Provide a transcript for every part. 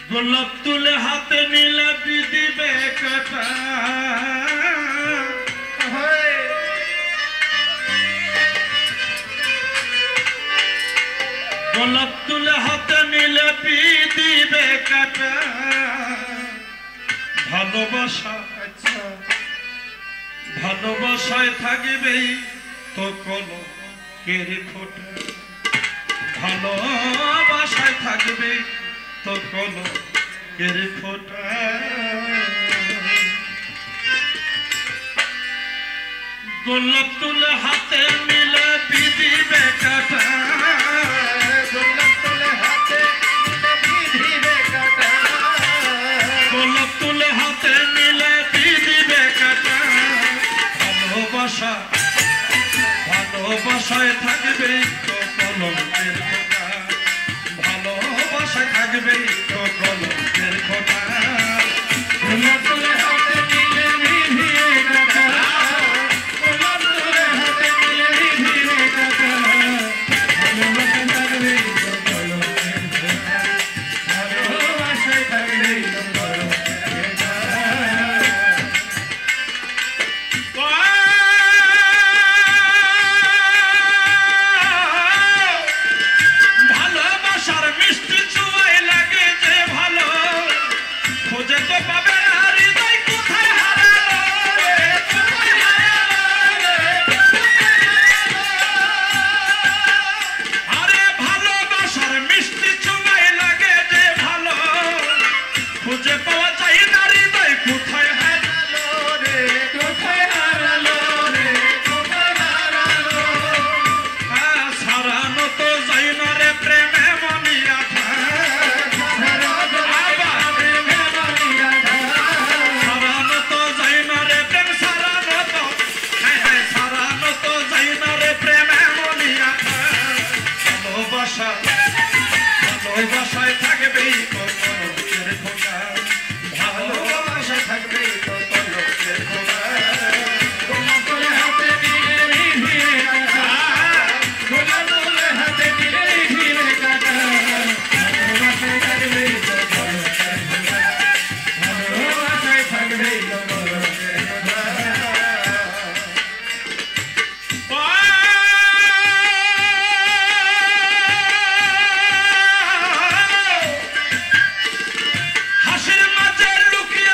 গোলাপ তুলে হাতে নিলে বিদিবে কাটা গোলাপ তুলে হাতে নিলে বিদিবে কাটা ভালোবাসা ভালোবাসায় থাকবেই তো কলঙ্কের ফোঁটা ভালোবাসায় থাকবেই তো কলঙ্কের ফোঁটা গোলাপ তুলে হাতে নিলে বিধিবে কাটা গোলাপ তুলে হাতে বিধিবে কাটা গোলাপ তুলে হাতে নিলে বিধিবে কাটা ভালোবাসা ভালোবাসায় থাকবেই তো কলঙ্কের ফোঁটা ভালোবাসায় থাকবেই তো কলঙ্কের ফোঁটা গোলাপ তুলে হাতে নিলে বিধিবে কাটা গোলাপ তুলে হাতে নিলে বিধিবে কাটা ভালোবাসায় থাকবেই তো কলঙ্কের ফোঁটা ভালোবাসায় থাকবেই তো কলঙ্কের ফোঁটা ভালোবাসায় থাকবেই তো কলঙ্কের ফোঁটা ভালোবাসায় থাকবেই তো কলঙ্কের ফোঁটা গোলাপ তুলে হাতে নিলে বিধিবে কাটা গোলাপ তুলে হাতে নিলে বিধিবে কাটা ভালোবাসায় থাকবেই তো কলঙ্কের ফোঁটা ভালোবাসায় থাকবেই তো কলঙ্কের ফোঁটা হাসির মাঝে লুকিয়ে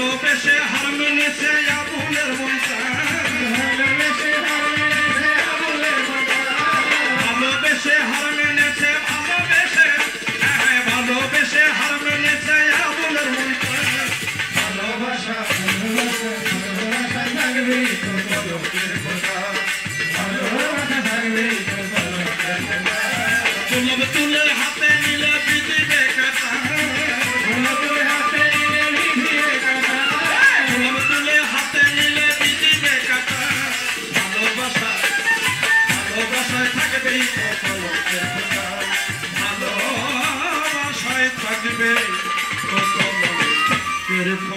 ভালোবেসে হার মেনেছে আবুলের মনটা ভালোবেসে হার মেনেছে আবুলের মনটা ভালোবেসে হার মেনেছে ভালোবেসে হার মেনেছে আবুলের মনটা ভালোবাসা ভালোবাসা থাকবে তোর পদকের কথা ভালোবাসা থাকবে তোর পদকের কথা গোলাপ তুলে হাতে নিলে বিধিবে কাটা গোলাপ তুলে হাতে নিলে বিধিবে কাটা গোলাপ তুলে হাতে নিলে বিধিবে কাটা ভালোবাসা ভালোবাসায় থাকবে তোর পদকের কথা ভালোবাসায় থাকবে তোর পদকের কথা